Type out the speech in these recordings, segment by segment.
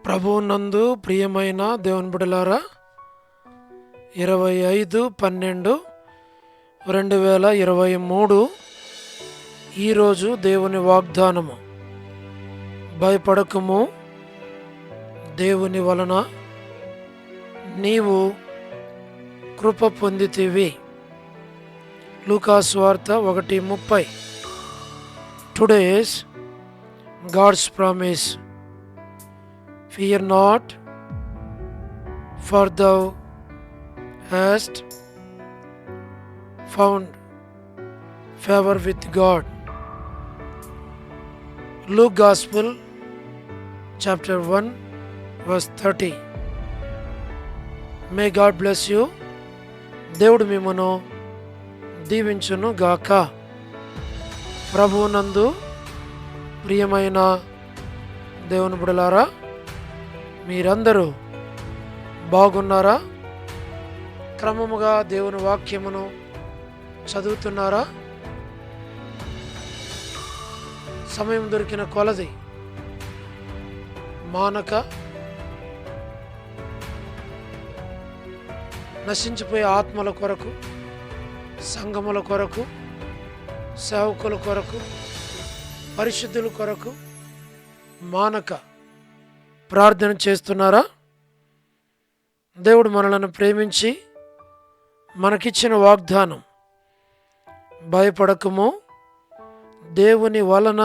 ప్రభువునందు ప్రియమైన దేవుని బిడ్డలారా, 25/12/2023 ఈరోజు దేవుని వాగ్దానము. భయపడకము, దేవుని వలన నీవు కృప పొందితివి. లూకాసు వార్త 1:30. Today's God's promise. Fear not, for thou hast found favor with God. Luke Gospel, chapter 1, verse 30. May God bless you. దేవుడు మిమ్మను దీవించును గాక. ప్రభువునందు ప్రియమైన దేవుని బిడ్డలారా, మీరందరూ బాగున్నారా? క్రమముగా దేవుని వాక్యమును చదువుతున్నారా? సమయం దొరికిన కొలది మానక నశించిపోయే ఆత్మల కొరకు, సంఘముల కొరకు, సేవకుల కొరకు, పరిశుద్ధుల కొరకు మానక ప్రార్థన చేస్తున్నారా? దేవుడు మనలను ప్రేమించి మనకిచ్చిన వాగ్దానం, భయపడకము, దేవుని వలన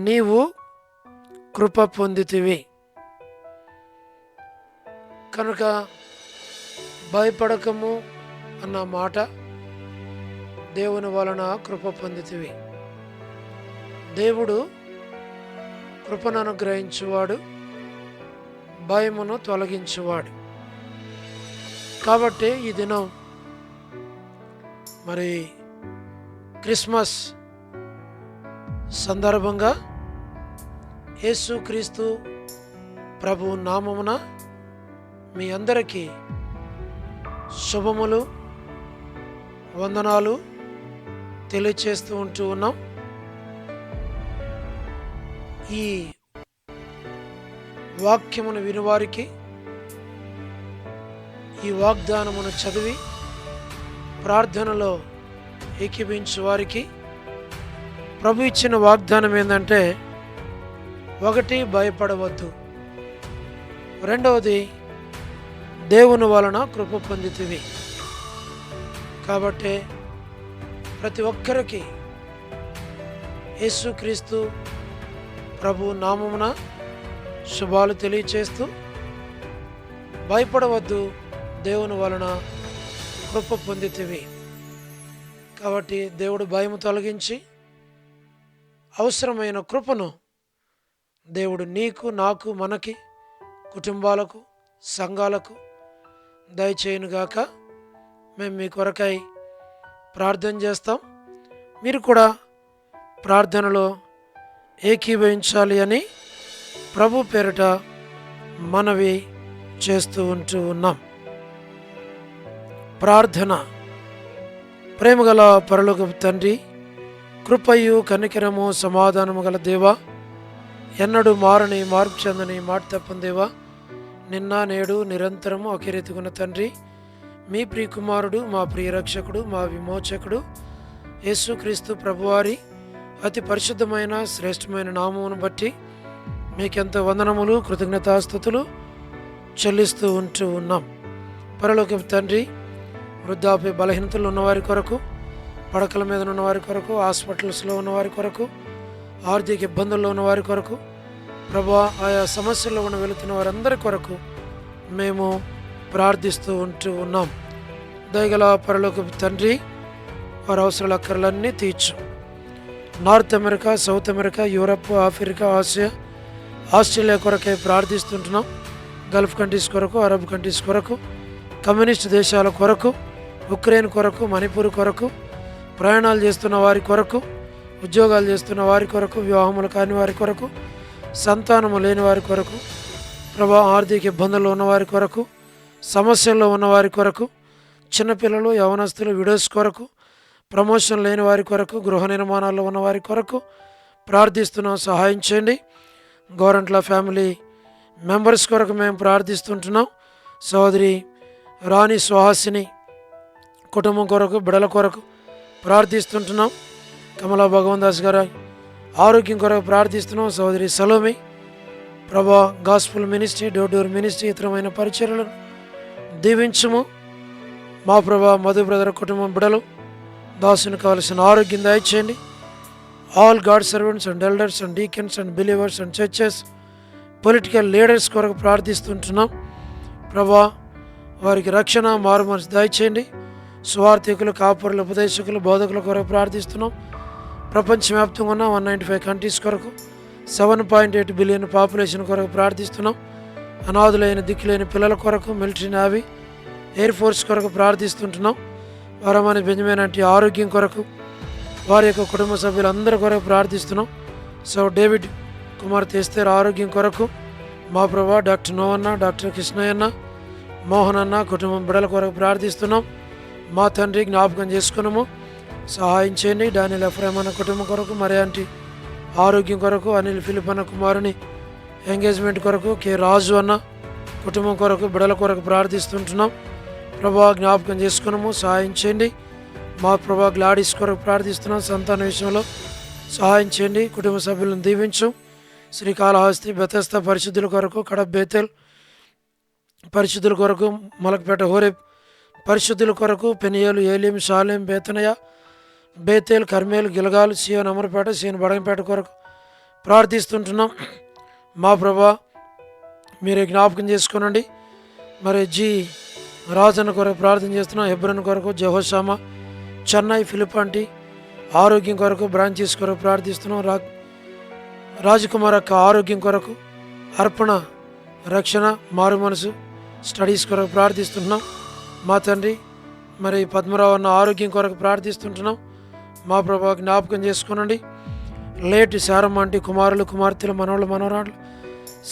నీవు కృప పొందితివి. కనుక భయపడకము అన్న మాట, దేవుని వలన కృప పొందితివి. దేవుడు కృపను అనుగ్రహించువాడు, భయమును తొలగించువాడు. కాబట్టి ఈ దినం మరి క్రిస్మస్ సందర్భంగా యేసుక్రీస్తు ప్రభు నామమున మీ అందరికీ శుభములు, వందనాలు తెలియచేస్తూ ఉన్నాం. ఈ వాక్యమును వినువారికి, ఈ వాగ్దానమును చదివి ప్రార్థనలో ఏకీభించు వారికి ప్రభు ఇచ్చిన వాగ్దానం ఏంటంటే, 1, భయపడవద్దు. 2, దేవుని వలన కృప పొందితివి. కాబట్టి ప్రతి ఒక్కరికి యేసుక్రీస్తు ప్రభు నామమున శుభాలు తెలియచేస్తూ, భయపడవద్దు, దేవుని వలన కృప పొందితివి. కాబట్టి దేవుడు భయము తొలగించి అవసరమైన కృపను దేవుడు నీకు, నాకు, మనకి, కుటుంబాలకు, సంఘాలకు దయచేయునుగాక. మేము మీ కొరకై ప్రార్థన చేస్తాం. మీరు కూడా ప్రార్థనలో ఏకీభవించాలి అని ప్రభు పేరిట మనవి చేస్తూ ఉన్నాం. ప్రార్థన. ప్రేమగల పరలోకపు తండ్రి, కృపయు కనికరము సమాధానము గల దేవా, ఎన్నడూ మారని, మార్పు చెందని, మాట తప్పని దేవా, నిన్న నేడు నిరంతరము ఒకే రీతిగున్న తండ్రి, మీ ప్రియకుమారుడు, మా ప్రియరక్షకుడు, మా విమోచకుడు యేసుక్రీస్తు ప్రభువారి అతి పరిశుద్ధమైన శ్రేష్టమైన నామమును బట్టి మీకెంతో వందనములు, కృతజ్ఞతాస్తుతులు చెల్లిస్తూ ఉన్నాం. పరలోకపు తండ్రి, వృద్ధాప్య బలహీనతలు ఉన్నవారి కొరకు, పడకల మీద ఉన్నవారి కొరకు, హాస్పిటల్స్లో ఉన్నవారి కొరకు, ఆర్థిక ఇబ్బందుల్లో ఉన్నవారి కొరకు, ప్రభువా, ఆయా సమస్యల్లో వెళుతున్న వారందరి కొరకు మేము ప్రార్థిస్తూ ఉన్నాం. దయగల పరలోకపు తండ్రి, వారి అవసరాల అక్కర్లన్నీ తీర్చు. North America, south America, Europe, Africa, Asia, Australia కొరకై ప్రార్థిస్తుంటున్నాం. గల్ఫ్ కంట్రీస్ కొరకు, అరబ్ కంట్రీస్ కొరకు, కమ్యూనిస్ట్ దేశాల కొరకు, ఉక్రెయిన్ కొరకు, మణిపూర్ కొరకు, ప్రయాణాలు చేస్తున్న వారి కొరకు, ఉద్యోగాలు చేస్తున్న వారి కొరకు, వివాహములు కాని వారి కొరకు, సంతానము లేని వారి కొరకు, ప్రభా, ఆర్థిక ఇబ్బందుల్లో ఉన్నవారి కొరకు, సమస్యల్లో ఉన్నవారి కొరకు, చిన్నపిల్లలు, యవనస్తులు, విడోస్ కొరకు, ప్రమోషన్ లేని వారి కొరకు, గృహ నిర్మాణాల్లో ఉన్న వారి కొరకు ప్రార్థిస్తున్నాం. సహాయం చేయండి. గోరంట్ల ఫ్యామిలీ మెంబర్స్ కొరకు మేము ప్రార్థిస్తుంటున్నాం. సోదరి రాణి సుహాసిని కుటుంబం కొరకు, బిడల కొరకు ప్రార్థిస్తుంటున్నాం. కమలా భగవాన్ దాస్ గారు ఆరోగ్యం కొరకు ప్రార్థిస్తున్నాం. సోదరి Salomi Prabha gospel ministry, door door ministry, ఇతరమైన పరిచర్యలను దీవించుము. మా ప్రభా మధు బ్రదర్ కుటుంబం బిడలు దాసుని కావలసిన ఆరోగ్యం దయచేయండి. All God servants and elders and deacons and believers and churches, political leaders కొరకు ప్రార్థిస్తుంటున్నాం. ప్రభా వారికి రక్షణ, మారు మనసు దయచేయండి. సువార్థికులు, కాపురులు, ఉపదేశకులు, బోధకుల కొరకు ప్రార్థిస్తున్నాం. ప్రపంచవ్యాప్తంగా ఉన్న 195 కంట్రీస్ కొరకు, 7.8 బిలియన్ పాపులేషన్ కొరకు ప్రార్థిస్తున్నాం. అనాథులైన దిక్కులేని పిల్లల కొరకు, మిలిటరీ, నేవీ, ఎయిర్ ఫోర్స్ కొరకు ప్రార్థిస్తుంటున్నాం. వరమని బెంజమిన్ అంటే ఆరోగ్యం కొరకు, వారి యొక్క కుటుంబ సభ్యులందరి కొరకు ప్రార్థిస్తున్నాం. సో డేవిడ్ కుమార్తె ఎస్తేర్ ఆరోగ్యం కొరకు, మా ప్రభా డాక్టర్ నోవన్న, డాక్టర్ కృష్ణయ్యన్న, మోహన్ అన్న కుటుంబం బిడల కొరకు ప్రార్థిస్తున్నాం. మా తండ్రి జ్ఞాపకం చేసుకున్నాము, సహాయం చేయండి. డానియల్ ఎఫ్రాయిం అన్న కుటుంబం కొరకు, మరి ఆంటీ ఆరోగ్యం కొరకు, అనిల్ ఫిలిప్ అన్న కుమారుని ఎంగేజ్మెంట్ కొరకు, కె రాజు అన్న కుటుంబం కొరకు, బిడల కొరకు ప్రార్థిస్తుంటున్నాం. ప్రభా జ్ఞాపకం చేసుకున్నాము, సహాయం చేయండి. మా ప్రభా గ్లాడీస్ కొరకు ప్రార్థిస్తున్నాం. సంతాన విషయంలో సహాయం చేయండి. కుటుంబ సభ్యులను దీవించు. శ్రీకాళహస్తి బెతస్తా పరిశుద్ధుల కొరకు, కడప బేతేల్ పరిశుద్ధుల కొరకు, మలక్పేట హోరేబ్ పరిశుద్ధుల కొరకు, పెనియేలు, ఏలీం, షాలేం, బేతనయ, బేతేల్, కర్మేల్, గిలగాలు, సియోన్ అమరపేట, సియోన్ బడంపేట కొరకు ప్రార్థిస్తుంటున్నాం. మా ప్రభా మీరే జ్ఞాపకం చేసుకునండి. మరి జి రాజన్న కొరకు ప్రార్థన చేస్తున్నాం. హెబ్రోన్ కొరకు, జెహోషామా, చెన్నై, ఫిలిపాంటి ఆరోగ్యం కొరకు, బ్రాంచెస్ కొరకు ప్రార్థిస్తున్నాం. రాజకుమార్ అక్క ఆరోగ్యం కొరకు, అర్పణ, రక్షణ, మారు మనసు, స్టడీస్ కొరకు ప్రార్థిస్తుంటున్నాం. మా తండ్రి మరి పద్మరావు అన్న ఆరోగ్యం కొరకు ప్రార్థిస్తుంటున్నాం. మా ప్రభా జ్ఞాపకం చేసుకునండి. లేటి శారమ్మ అంటే కుమారులు, కుమార్తెలు, మనవళ్ళు, మనవరాళ్ళు,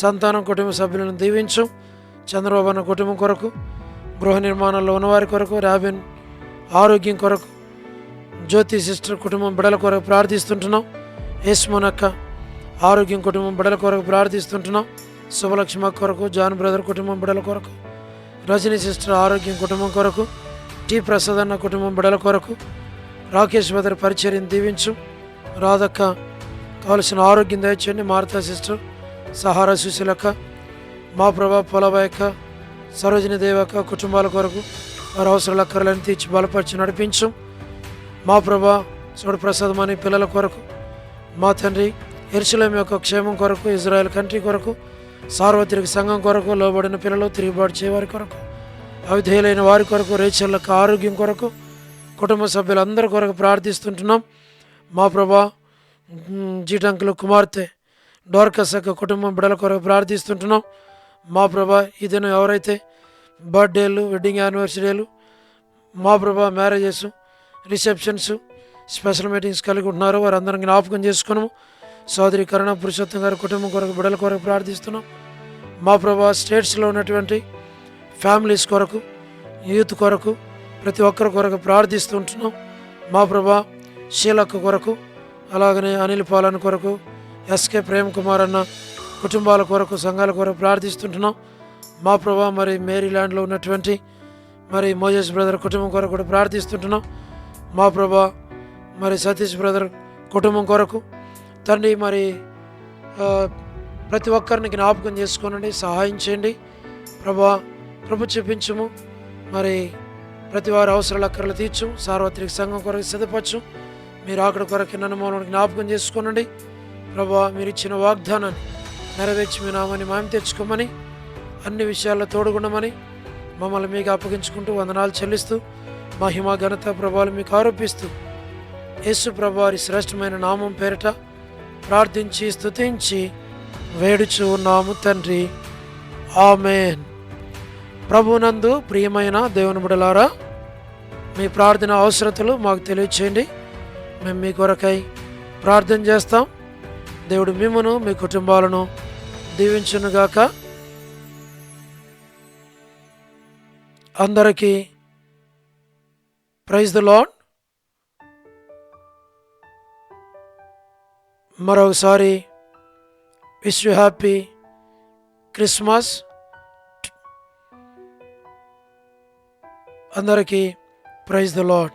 సంతానం, కుటుంబ సభ్యులను దీవించు. చంద్రబాబు అన్న కుటుంబం కొరకు, గృహ నిర్మాణంలో ఉన్నవారి కొరకు, రాబిన్ ఆరోగ్యం కొరకు, జ్యోతి సిస్టర్ కుటుంబం బిడల కొరకు ప్రార్థిస్తుంటున్నాం. యశ్మోనక్క ఆరోగ్యం కుటుంబం బిడల కొరకు ప్రార్థిస్తుంటున్నాం. శుభలక్ష్మ కొరకు, జాన్ బ్రదర్ కుటుంబం బిడల కొరకు, రజనీ సిస్టర్ ఆరోగ్యం కుటుంబం కొరకు, టి ప్రసాద్ అన్న కుటుంబం బిడల కొరకు, రాకేష్ బ్రదర్ పరిచర్యను దీవించు. రాధక్క కావలసిన ఆరోగ్యం దయచేయండి. మారుతా సిస్టర్, సహారా సుశీలక్క, మా ప్రభా పొలబాయక్క, సరోజిని దేవక్క కుటుంబాల కొరకు వారి అవసరాల అక్కర్లను తీర్చి బలపరిచి నడిపించు. మా ప్రభా సోడు ప్రసాదం అనే పిల్లల కొరకు, మా తండ్రి యెరూషలేము యొక్క క్షేమం కొరకు, ఇజ్రాయెల్ కంట్రీ కొరకు, సార్వత్రిక సంఘం కొరకు, లోబడిన పిల్లలు, తిరుగుబాటు చేయవారి కొరకు, అవిధేయులైన వారి కొరకు, రేచర్లకు ఆరోగ్యం కొరకు, కుటుంబ సభ్యులందరి కొరకు ప్రార్థిస్తుంటున్నాం. మా ప్రభా జీటంకులు కుమార్తె డోర్కస్ యొక్క కుటుంబం బిడల కొరకు ప్రార్థిస్తుంటున్నాం. మా ప్రభా ఈ దినం ఎవరైతే బర్త్డేలు, వెడ్డింగ్ యానివర్సరీలు, మా ప్రభా మ్యారేజెస్, రిసెప్షన్స్, స్పెషల్ మీటింగ్స్ కలిగి ఉంటున్నారో వారందరం జ్ఞాపకం చేసుకున్నాము. సోదరి కరుణ పురుషోత్తం గారి కుటుంబం కొరకు, బిడల కొరకు ప్రార్థిస్తున్నాం. మా ప్రభా స్టేట్స్లో ఉన్నటువంటి ఫ్యామిలీస్ కొరకు, యూత్ కొరకు, ప్రతి ఒక్కరి కొరకు ప్రార్థిస్తుంటున్నాం. మా ప్రభా శీలక్క కొరకు, అలాగనే అనిల్ పాలన్ కొరకు, ఎస్కే ప్రేమ్ కుమార్ అన్న కుటుంబాల కొరకు, సంఘాల కొరకు ప్రార్థిస్తుంటున్నాం. మా ప్రభా మరి మేరీల్యాండ్లో ఉన్నటువంటి మరి మోజెస్ బ్రదర్ కుటుంబం కొరకు కూడా ప్రార్థిస్తుంటున్నాం. మా ప్రభా మరి సతీష్ బ్రదర్ కుటుంబం కొరకు తండ్రి మరి ప్రతి ఒక్కరిని జ్ఞాపకం చేసుకోనండి, సహాయం చేయండి. ప్రభా కృప చూపించము. మరి ప్రతి వారి అవసరాలు అక్కర్లు తీర్చు. సార్వత్రిక సంఘం కొరకు సిద్ధపరచు. మీరు అక్కడ కొరకు నన్ను మమ్మల్ని జ్ఞాపకం చేసుకోనండి. ప్రభా మీరు ఇచ్చిన వాగ్దానాన్ని నెరవేర్చి మీ నామాన్ని మాయం తెచ్చుకోమని, అన్ని విషయాల్లో తోడుగుండమని మమ్మల్ని మీకు అప్పగించుకుంటూ వందనాలు చెల్లిస్తూ మహిమ ఘనత ప్రభావాలు మీకు ఆరోపిస్తూ యేసు ప్రభు వారి శ్రేష్టమైన నామం పేరిట ప్రార్థించి స్తుతించి వేడుచు ఉన్నాము తండ్రి, ఆమేన్. ప్రభునందు ప్రియమైన దేవుని బిడ్డలారా, మీ ప్రార్థన అవసరతలు మాకు తెలియచేయండి. మేము మీ కొరకై ప్రార్థన చేస్తాం. దేవుడు మిమ్మును మీ కుటుంబాలను దీవించునుగాక. అందరికీ ప్రైజ్ ద లార్డ్. మరొకసారి విష్ యూ హ్యాపీ క్రిస్మస్. అందరికీ ప్రైజ్ ద లార్డ్.